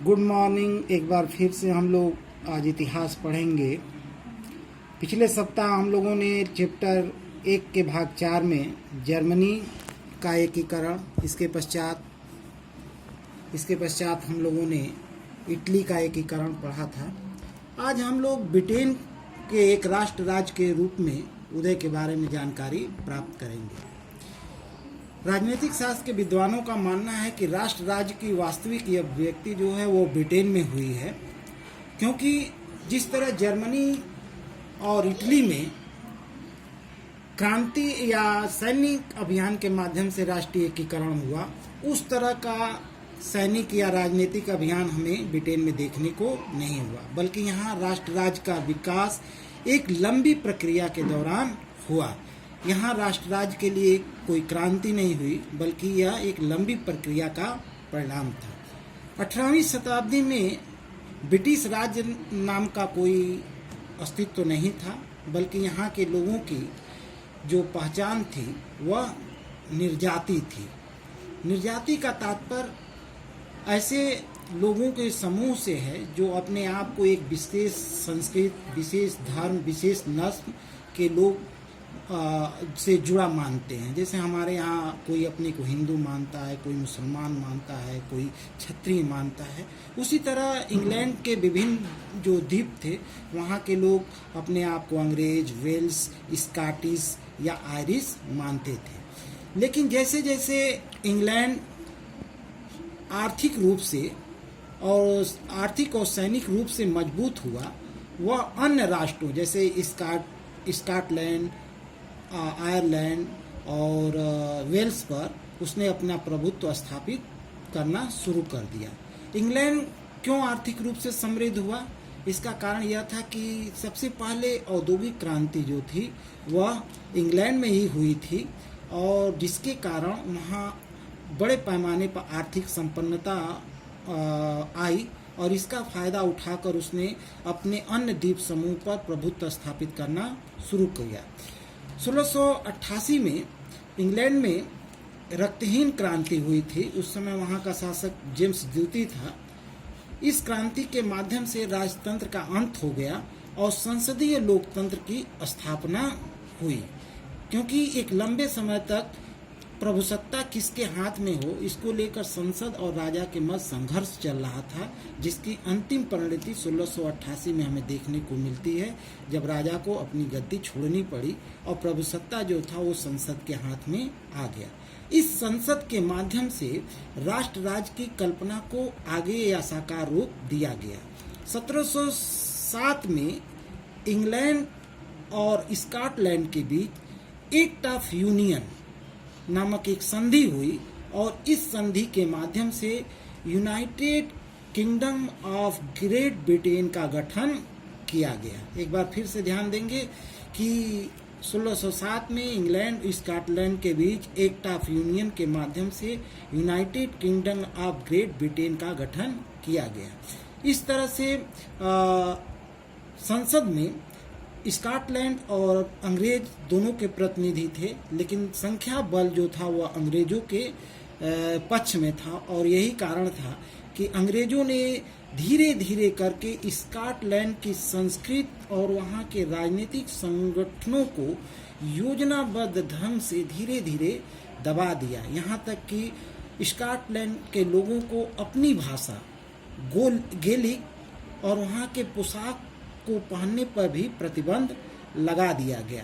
Good morning. एक बार फिर से हम लोग आज इतिहास पढ़ेंगे। पिछले सप्ताह हम लोगों ने चैप्टर 1 के भाग 4 में जर्मनी का एकीकरण, इसके पश्चात हम लोगों ने इटली का एकीकरण पढ़ा था। आज हम लोग ब्रिटेन के एक राष्ट्र राज्य के रूप में उदय के बारे में जानकारी प्राप्त करेंगे। राजनीतिक शास्त्र के विद्वानों का मानना है कि राष्ट्र राज्य की वास्तविक अभिव्यक्ति जो है वो ब्रिटेन में हुई है, क्योंकि जिस तरह जर्मनी और इटली में क्रांति या सैनिक अभियान के माध्यम से राष्ट्रीय एकीकरण हुआ, उस तरह का सैनिक या राजनीतिक अभियान हमें ब्रिटेन में देखने को नहीं हुआ, बल्कि यहाँ राष्ट्र राज्य का विकास एक लंबी प्रक्रिया के दौरान हुआ। यहाँ राष्ट्र राज्य के लिए कोई क्रांति नहीं हुई, बल्कि यह एक लंबी प्रक्रिया का परिणाम था। 18वीं शताब्दी में ब्रिटिश राज्य नाम का कोई अस्तित्व नहीं था, बल्कि यहाँ के लोगों की जो पहचान थी वह निर्जाति थी। निर्जाति का तात्पर्य ऐसे लोगों के समूह से है जो अपने आप को एक विशेष संस्कृति, विशेष धर्म, विशेष नस्ल के लोग से जुड़ा मानते हैं। जैसे हमारे यहाँ कोई अपने को हिंदू मानता है, कोई मुसलमान मानता है, कोई क्षत्रिय मानता है। उसी तरह इंग्लैंड के विभिन्न जो द्वीप थे, वहाँ के लोग अपने आप को अंग्रेज, वेल्स, स्कॉटिश या आयरिश मानते थे। लेकिन जैसे जैसे इंग्लैंड आर्थिक और सैनिक रूप से मजबूत हुआ, वह अन्य राष्ट्रों जैसे स्कॉटलैंड, आयरलैंड और वेल्स पर उसने अपना प्रभुत्व स्थापित करना शुरू कर दिया। इंग्लैंड क्यों आर्थिक रूप से समृद्ध हुआ? इसका कारण यह था कि सबसे पहले औद्योगिक क्रांति जो थी वह इंग्लैंड में ही हुई थी, और जिसके कारण वहाँ बड़े पैमाने पर आर्थिक संपन्नता आई, और इसका फायदा उठाकर उसने अपने अन्य द्वीप समूह पर प्रभुत्व स्थापित करना शुरू किया। 1688 में इंग्लैंड में रक्तहीन क्रांति हुई थी। उस समय वहाँ का शासक जेम्स द्वितीय था। इस क्रांति के माध्यम से राजतंत्र का अंत हो गया और संसदीय लोकतंत्र की स्थापना हुई, क्योंकि एक लंबे समय तक प्रभुसत्ता किसके हाथ में हो, इसको लेकर संसद और राजा के मध्य संघर्ष चल रहा था, जिसकी अंतिम परिणति 1688 में हमें देखने को मिलती है, जब राजा को अपनी गद्दी छोड़नी पड़ी और प्रभुसत्ता जो था वो संसद के हाथ में आ गया। इस संसद के माध्यम से राष्ट्र राज्य की कल्पना को आगे या साकार रूप दिया गया। 1707 में इंग्लैंड और स्कॉटलैंड के बीच एक्ट ऑफ यूनियन नामक एक संधि हुई, और इस संधि के माध्यम से United kingdom of great Britain का गठन किया गया। एक बार फिर से ध्यान देंगे कि 1607 में इंग्लैंड और स्कॉटलैंड के बीच एक्ट ऑफ यूनियन के माध्यम से United kingdom of great Britain का गठन किया गया। इस तरह से संसद में स्कॉटलैंड और अंग्रेज दोनों के प्रतिनिधि थे, लेकिन संख्या बल जो था वह अंग्रेजों के पक्ष में था, और यही कारण था कि अंग्रेजों ने धीरे धीरे करके स्कॉटलैंड की संस्कृति और वहाँ के राजनीतिक संगठनों को योजनाबद्ध ढंग से धीरे धीरे दबा दिया। यहाँ तक कि स्कॉटलैंड के लोगों को अपनी भाषा गेलिक और वहाँ के पोशाक को पहनने पर भी प्रतिबंध लगा दिया गया।